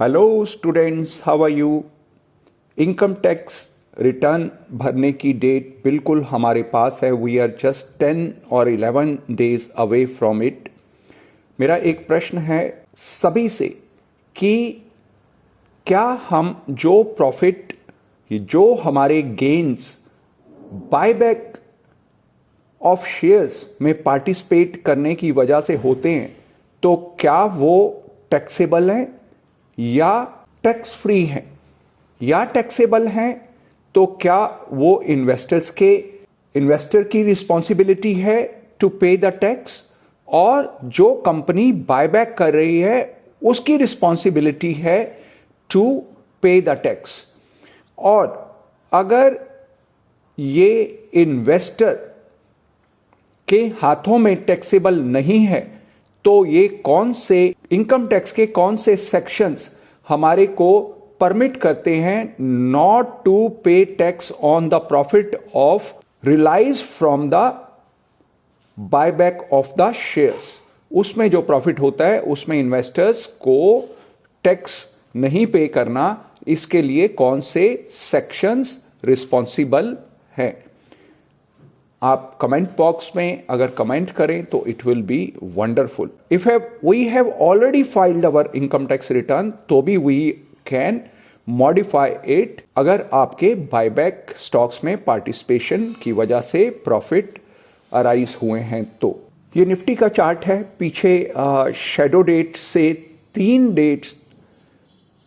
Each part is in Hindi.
Hello students, how are you. Income tax return भरने की डेट बिल्कुल हमारे पास है। वी आर जस्ट 10 और 11 डेज अवे फ्रॉम इट। मेरा एक प्रश्न है सभी से कि क्या हम जो प्रॉफिट, जो हमारे गेन्स बायबैक ऑफ शेयर्स में पार्टिसिपेट करने की वजह से होते हैं, तो क्या वो टैक्सेबल हैं या टैक्स फ्री हैं? या टैक्सेबल हैं तो क्या वो इन्वेस्टर की रिस्पॉन्सिबिलिटी है टू पे द टैक्स, और जो कंपनी बायबैक कर रही है उसकी रिस्पॉन्सिबिलिटी है टू पे द टैक्स? और अगर ये इन्वेस्टर के हाथों में टैक्सेबल नहीं है, तो ये कौन से इनकम टैक्स के कौन से सेक्शंस हमारे को परमिट करते हैं not to pay tax on the profit of realise from the buyback of the shares? उसमें जो प्रॉफिट होता है उसमें इन्वेस्टर्स को टैक्स नहीं पे करना, इसके लिए कौन से सेक्शंस रिस्पॉन्सिबल हैं? आप कमेंट बॉक्स में अगर कमेंट करें तो it will be wonderful. If we have already filed our income tax return, तो भी वी कैन मॉडिफाई इट अगर आपके बायबैक स्टॉक्स में पार्टिसिपेशन की वजह से प्रॉफिट अराइज हुए हैं तो। ये निफ्टी का चार्ट है। पीछे शैडो डेट से 3 डेट्स,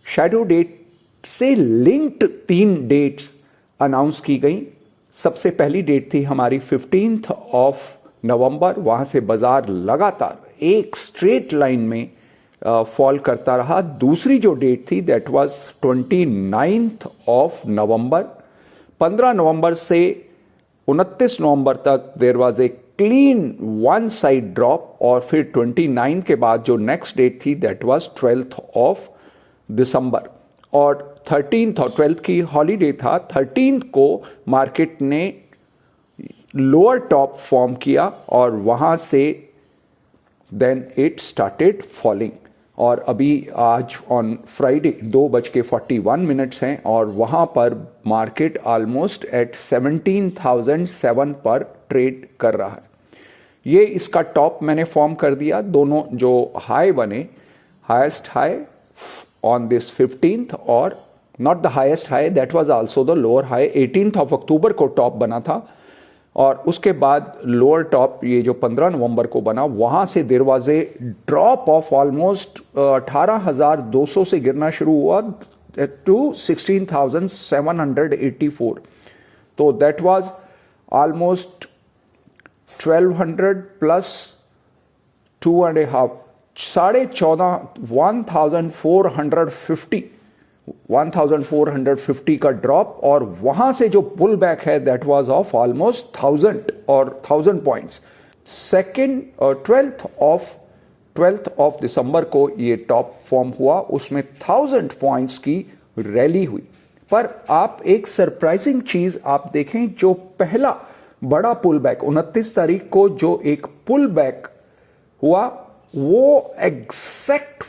शैडो डेट से लिंक्ड 3 डेट्स अनाउंस की गई। सबसे पहली डेट थी हमारी 15 ऑफ नवंबर। वहां से बाजार लगातार एक स्ट्रेट लाइन में फॉल करता रहा। दूसरी जो डेट थी दैट वाज 29 ऑफ नवंबर। 15 नवंबर से 29 नवंबर तक there was a clean one side drop, और फिर 29 के बाद जो नेक्स्ट डेट थी दैट वाज 12 ऑफ दिसंबर, और 13th और 12th की हॉलीडे था। 13th को मार्केट ने लोअर टॉप फॉर्म किया और वहां से देन इट स्टार्टेड फॉलिंग, और अभी आज ऑन फ्राइडे 2:41 हैं और वहां पर मार्केट ऑलमोस्ट एट 17,007 पर ट्रेड कर रहा है। ये इसका टॉप मैंने फॉर्म कर दिया। दोनों जो हाई बने, highest high on this 15th, और not the highest high, that was also the lower high। 18th of अक्टूबर को टॉप बना था, और उसके बाद लोअर टॉप ये जो 15 नवंबर को बना, वहां से there was a drop of almost 18,200 से गिरना शुरू हुआ टू 16,784। तो दैट वाज ऑलमोस्ट 1200 प्लस 2.5, 1450 का ड्रॉप, और वहां से जो पुल बैक है that was of almost 1000 points. Second 12th of December को ये टॉप फॉर्म हुआ, उसमें 1000 पॉइंट्स की रैली हुई। पर आप एक सरप्राइजिंग चीज आप देखें, जो पहला बड़ा पुल बैक 29 तारीख को जो एक पुल बैक हुआ, वो एग्जैक्ट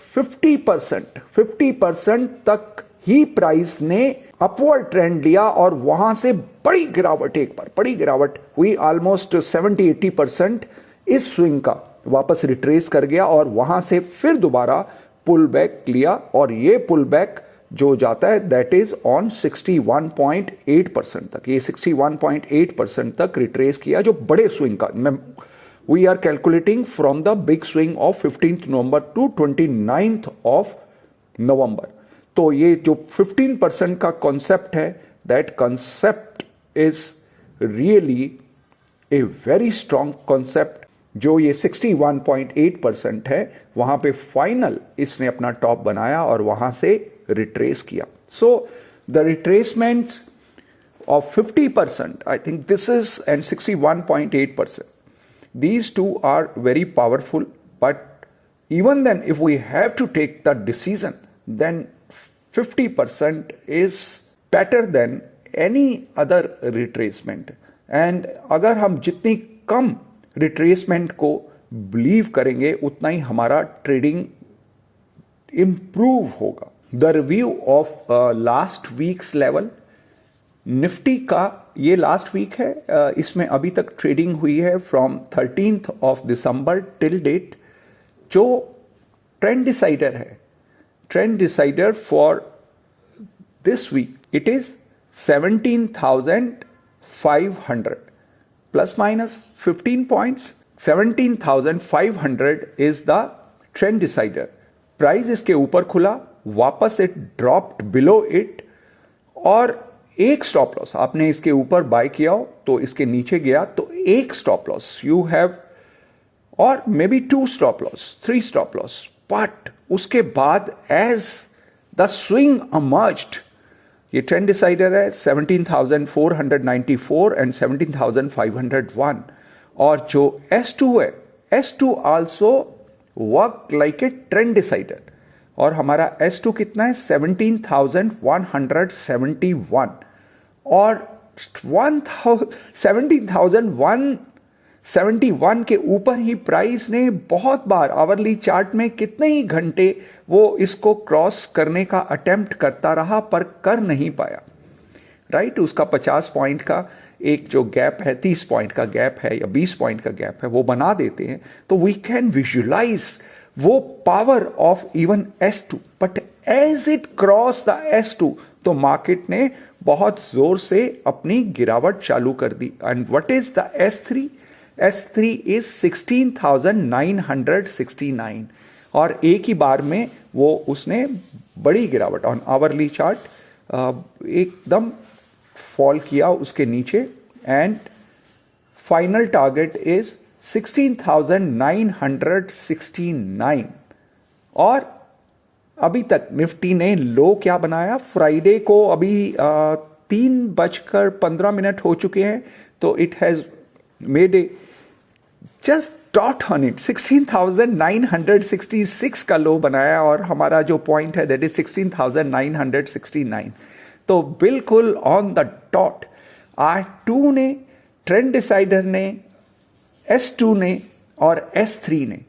50% तक ही प्राइस ने अपवर्ड ट्रेंड लिया, और वहां से बड़ी गिरावट, एक बार बड़ी गिरावट हुई। ऑलमोस्ट 70-80% इस स्विंग का वापस रिट्रेस कर गया, और वहां से फिर दोबारा पुल बैक लिया, और ये पुल बैक जो जाता है दैट इज ऑन 61.8% तक। ये 61.8% तक रिट्रेस किया, जो बड़े स्विंग का। We are calculating from the big swing of 15th November to 29th of November। तो ये जो 15% का कॉन्सेप्ट है, that concept is really a very strong concept। जो ये 61.8% है, वहां पे फाइनल इसने अपना टॉप बनाया और वहां से रिट्रेस किया। So the retracements of 50%, I think this is, and 61.8%, these two are very powerful. But even then, if we have to take the decision, then 50% is better than any other retracement। and अगर हम जितनी कम retracement को believe करेंगे, उतना ही हमारा ट्रेडिंग improve होगा। The review of last weeks level. Nifty का ये लास्ट वीक है, इसमें अभी तक ट्रेडिंग हुई है from 13th of December till date. जो ट्रेंड डिसाइडर है, trend decider for this week it is 17,500 plus minus 15 points. 17,500 is the trend decider. Price इसके ऊपर खुला, वापस इट ड्रॉप्ड बिलो इट, और एक स्टॉप लॉस आपने इसके ऊपर बाय किया हो तो इसके नीचे गया तो एक स्टॉप लॉस यू हैव, और may be 2 stop loss, 3 stop loss. But उसके बाद एज द स्विंग अमर्ज्ड, ये ट्रेंड डिसाइडर है 17,494 एंड 17,501, और जो S2 है, S2 also work like a trend decider, और हमारा S2 कितना है 17,171, और 17,171 के ऊपर ही प्राइस ने बहुत बार आवरली चार्ट में कितने ही घंटे वो इसको क्रॉस करने का अटेम्प्ट करता रहा पर कर नहीं पाया, राइट। उसका 50 पॉइंट का एक जो गैप है, 30 पॉइंट का गैप है या 20 पॉइंट का गैप है, वो बना देते हैं तो वी कैन विजुलाइज वो power of even S2। But as it cross the S2 तो मार्केट ने बहुत जोर से अपनी गिरावट चालू कर दी। And what is the S3? S3 is 16,969, और एक ही बार में वो उसने बड़ी गिरावट ऑन आवरली चार्ट एकदम फॉल किया उसके नीचे, एंड फाइनल टारगेट इज 16,969। और अभी तक निफ्टी ने लो क्या बनाया फ्राइडे को, अभी 3:15 हो चुके हैं, तो it has made a just dot on it 16,966 का लो बनाया, और हमारा जो पॉइंट है दैट इज 16,969। तो बिल्कुल ऑन द डॉट R2 ने, ट्रेंड डिसाइडर ने, S2 ने और S3 ने,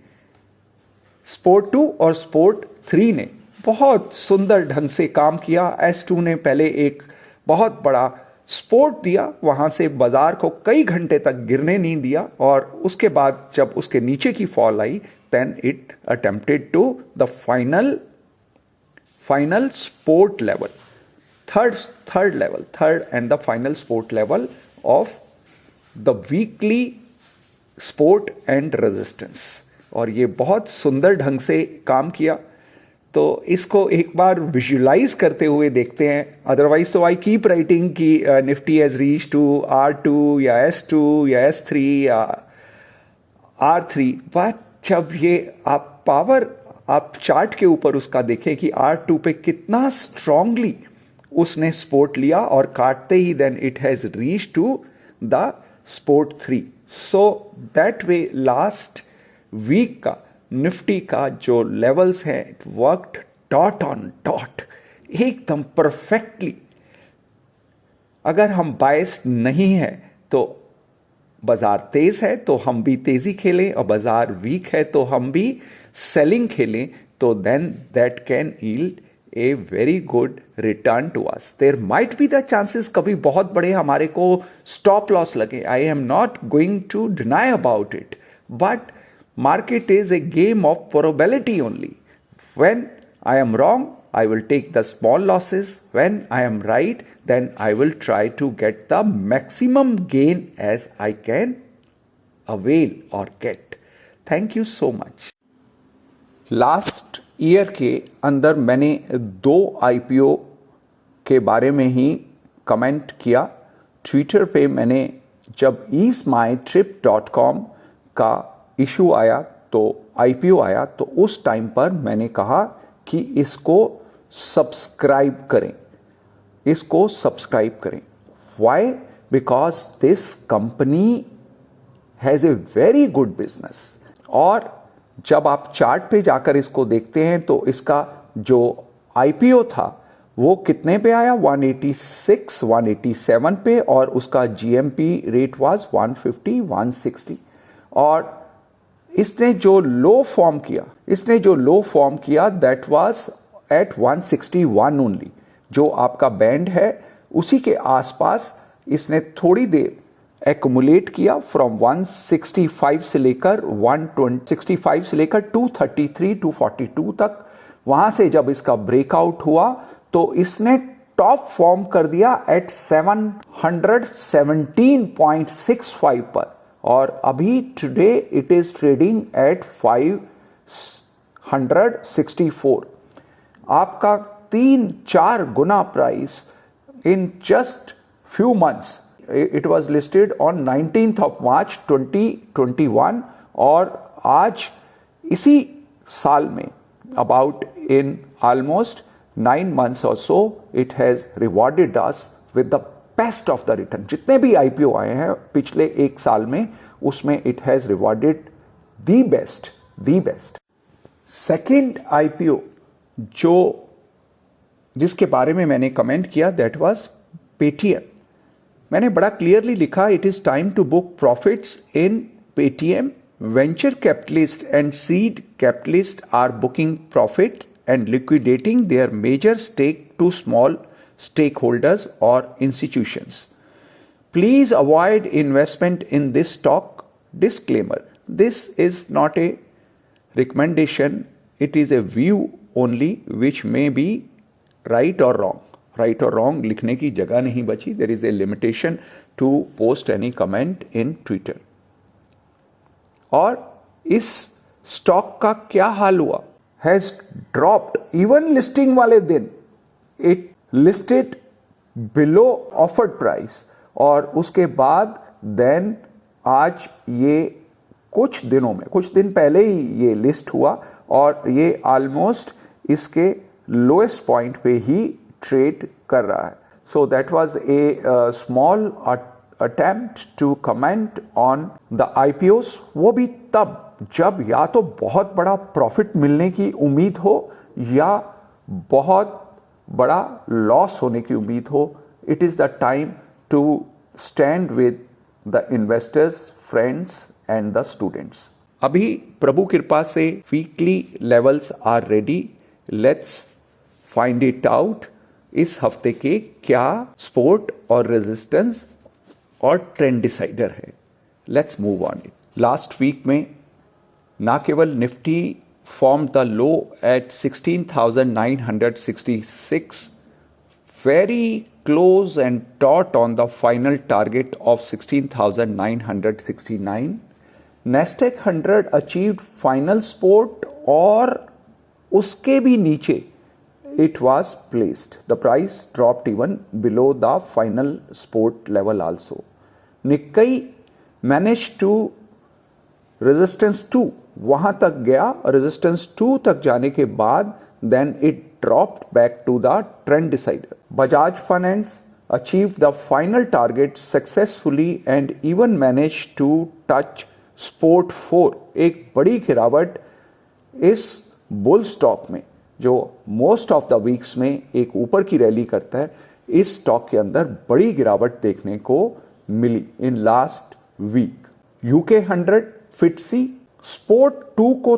स्पोर्ट 2 और स्पोर्ट 3 ने बहुत सुंदर ढंग से काम किया। S2 ने पहले एक बहुत बड़ा सपोर्ट दिया, वहां से बाजार को कई घंटे तक गिरने नहीं दिया, और उसके बाद जब उसके नीचे की फॉल आई then it attempted to the final support level, third and the final support level of the weekly support and resistance, और ये बहुत सुंदर ढंग से काम किया। तो इसको एक बार विजुलाइज करते हुए देखते हैं। अदरवाइज तो आई कीप राइटिंग कि Nifty has reach to R2 या S2 या S3 या R3, बट जब ये आप पावर आप चार्ट के ऊपर उसका देखें कि R2 पे कितना स्ट्रांगली उसने सपोर्ट लिया और काटते ही then it has reach to the support 3। So that way last week का निफ्टी का जो लेवल्स हैं it worked dot on dot एकदम परफेक्टली। अगर हम बायस्ड नहीं है तो बाजार तेज है तो हम भी तेजी खेलें, और बाजार वीक है तो हम भी सेलिंग खेलें, तो then that can yield a very good return to us. There might be the chances कभी बहुत बड़े हमारे को स्टॉप लॉस लगे, I am not going to deny about it, but market is a game of probability only. When I am wrong, I will take the small losses. When I am right, then I will try to get the maximum gain as I can avail or get. Thank you so much. Last year के अंदर मैंने 2 IPO के बारे में ही कमेंट किया। ट्विटर पे मैंने जब easemytrip.com का इशू आया तो IPO आया, तो उस टाइम पर मैंने कहा कि इसको सब्सक्राइब करें, इसको सब्सक्राइब करें। Why? Because this company has a very good business. और जब आप चार्ट पे जाकर इसको देखते हैं तो इसका जो IPO था वो कितने पे आया, 186 187 पे, और उसका GMP रेट वाज 150 160। और इसने जो लो फॉर्म किया दैट वाज at 161 only. जो आपका बैंड है उसी के आसपास इसने थोड़ी देर एक्युमुलेट किया फ्रॉम 165 से लेकर 165 से लेकर 233 242 तक। वहां से जब इसका ब्रेकआउट हुआ तो इसने टॉप फॉर्म कर दिया एट 717.65 पर, और अभी today it is trading at 564। आपका 3-4 गुना price in just few months. It was listed on 19th of March 2021, और आज इसी साल में about in almost 9 months or so it has rewarded us with the best of the return। जितने भी IPO आए हैं पिछले एक साल में उसमें it has rewarded the best। Second IPO जिसके बारे में मैंने कमेंट किया दैट वाज पेटीएम। मैंने बड़ा क्लियरली लिखा it is time to book profits in Paytm. Venture capitalist and seed capitalist are booking profit and liquidating their major stake to small stakeholders or institutions. Please avoid investment in this stock. Disclaimer: this is not a recommendation, it is a view only which may be right or wrong. Right or wrong लिखने की जगह नहीं बची. There is a limitation to post any comment in Twitter. और इस स्टॉक का क्या हाल हुआ? has dropped even listing वाले दिन it listed below offered price, और उसके बाद then आज ये कुछ दिन पहले ही ये लिस्ट हुआ और ये ऑलमोस्ट इसके लोएस्ट पॉइंट पे ही ट्रेड कर रहा है। So that was a small attempt to comment on the IPOs, वो भी तब जब या तो बहुत बड़ा प्रॉफिट मिलने की उम्मीद हो या बहुत बड़ा लॉस होने की उम्मीद हो। It is the time to stand with the investors, friends and the students. अभी प्रभु कृपा से weekly levels are ready. Let's find it out इस हफ्ते के क्या सपोर्ट और रेजिस्टेंस और ट्रेंड डिसाइडर है। Let's move on it. Last week में ना केवल Nifty formed the low at 16,966, very close and dot on the final target of 16,969. Nasdaq 100 achieved final support और उसके भी नीचे it was placed. The price dropped even below the final support level also. Nikkei managed to resistance 2 वहां तक गया, रेजिस्टेंस 2 तक जाने के बाद then it dropped back to the trend decider. Bajaj Finance achieved the final target successfully and even manage to touch support 4। एक बड़ी गिरावट इस बुल स्टॉक में जो मोस्ट ऑफ द वीक्स में एक ऊपर की रैली करता है, इस स्टॉक के अंदर बड़ी गिरावट देखने को मिली in last week. UK 100 FTSE support 2 को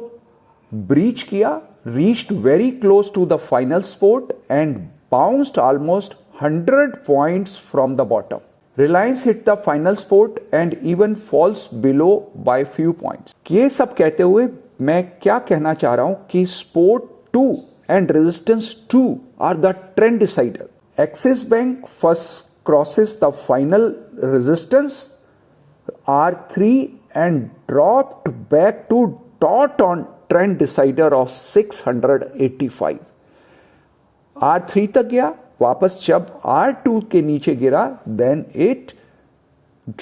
ब्रीच किया, reached very close to the final support and bounced almost 100 points from the bottom. Reliance hit the final support and even falls below by few points. ये सब कहते हुए मैं क्या कहना चाह रहा हूं कि support 2 and resistance 2 are the trend decider. Axis Bank first crosses the final resistance R3 and dropped back to dot on trend decider of 685। R3 तक गया, वापस जब R2 के नीचे गिरा then it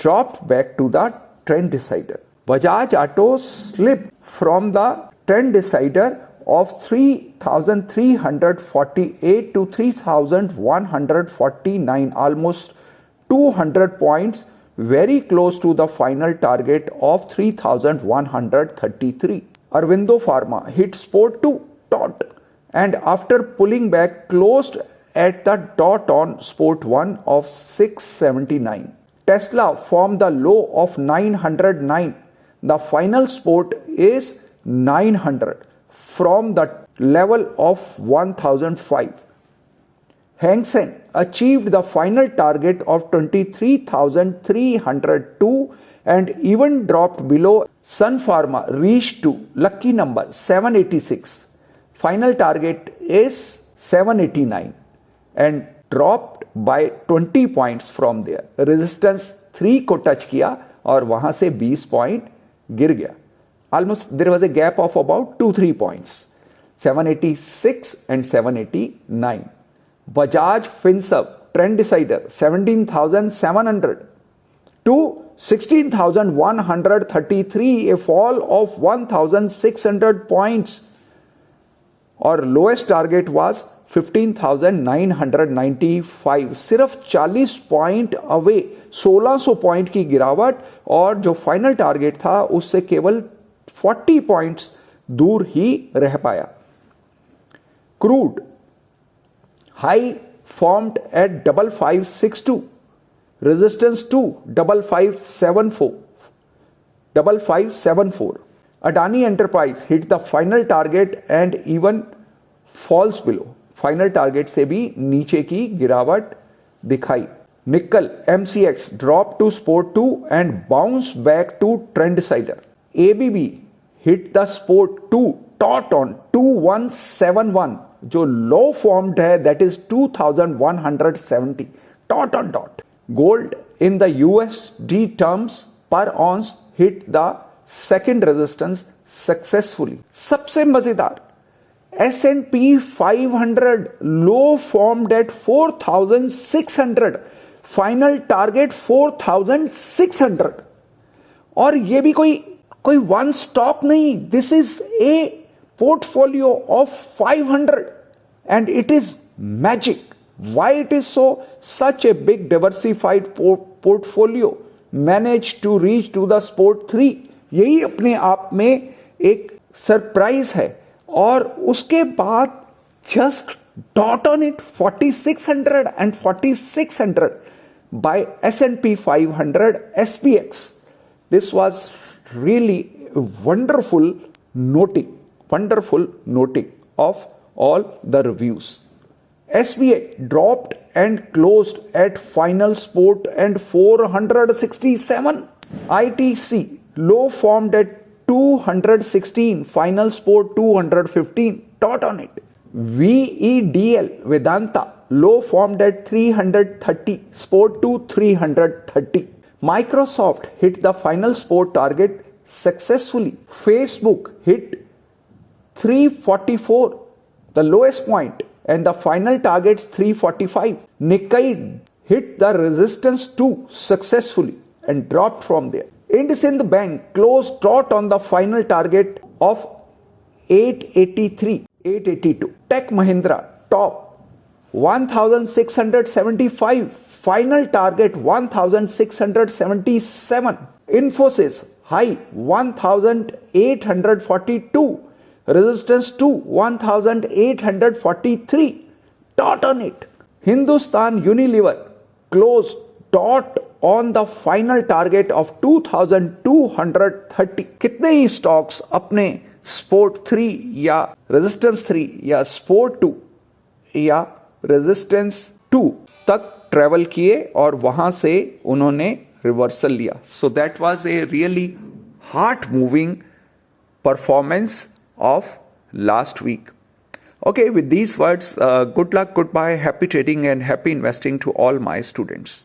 dropped back to the trend decider। Bajaj Auto slipped from the trend decider of 3,348 to 3,149, almost 200 points, very close to the final target of 3,133। Aurobindo Pharma hit support 2 dot and after pulling back closed at the dot on support 1 of 679. Tesla formed the low of 909. The final support is 900. From the level of 1005. Hang Seng achieved the final target of 23,302 and even dropped below. Sun Pharma reached to lucky number 786. Final target is 789 and dropped by 20 points from there. Resistance 3 को टच किया और वहां से 20 पॉइंट गिर गया. Almost there was a gap of about 2-3 points. 786 and 789. Bajaj Finserv trend decider 17,700 to 16,133, a fall of 1,600 points, और lowest target was 15,995. सिर्फ 40 पॉइंट अवे, 1600 पॉइंट की गिरावट, और जो फाइनल टारगेट था उससे केवल 40 पॉइंट्स दूर ही रह पाया. Crude high formed at 5562, resistance to 5574. Adani Enterprise hit the final target and even falls below. Final target से भी नीचे की गिरावट दिखाई. Nickel MCX dropped to support 2 and bounced back to trend decider. ABB hit the support 2 taut on 2171. जो लो फॉर्म्ड है that is 2170 dot on dot. Gold in the USD terms per ounce hit the second resistance successfully. सबसे मजेदार, S&P 500 low formed at 4600, final target 4600. और ये भी कोई वन स्टॉक नहीं, this is a portfolio of 500 and it is magic. Why it is so? Such a big diversified portfolio managed to reach to the sport 3. यही अपने आप में एक सरप्राइज है. और उसके बाद just dot on it 4600 and 4600 by S&P 500 SPX. This was really wonderful noting of all the reviews. SBI dropped and closed at final support and 467. ITC low formed at 216, final support 215. Dot on it. VEDL Vedanta low formed at 330, support to 330. Microsoft hit the final support target successfully. Facebook hit 344, the lowest point, and the final target's 345. Nikkei hit the resistance 2 successfully and dropped from there. IndusInd Bank closed taut on the final target of 882. Tech Mahindra top 1675, final target 1677. Infosys high 1842, resistance to 1843. Dot on it. Hindustan Unilever closed dot on the final target of 2230. कितने ही स्टॉक्स अपने स्पोर्ट 3 या रेजिस्टेंस 3 या स्पोर्ट 2 या रेजिस्टेंस 2 तक ट्रेवल किए और वहां से उन्होंने रिवर्सल लिया. सो that was a really heart moving performance of last week. Okay, with these words, good luck, goodbye, happy trading and happy investing to all my students.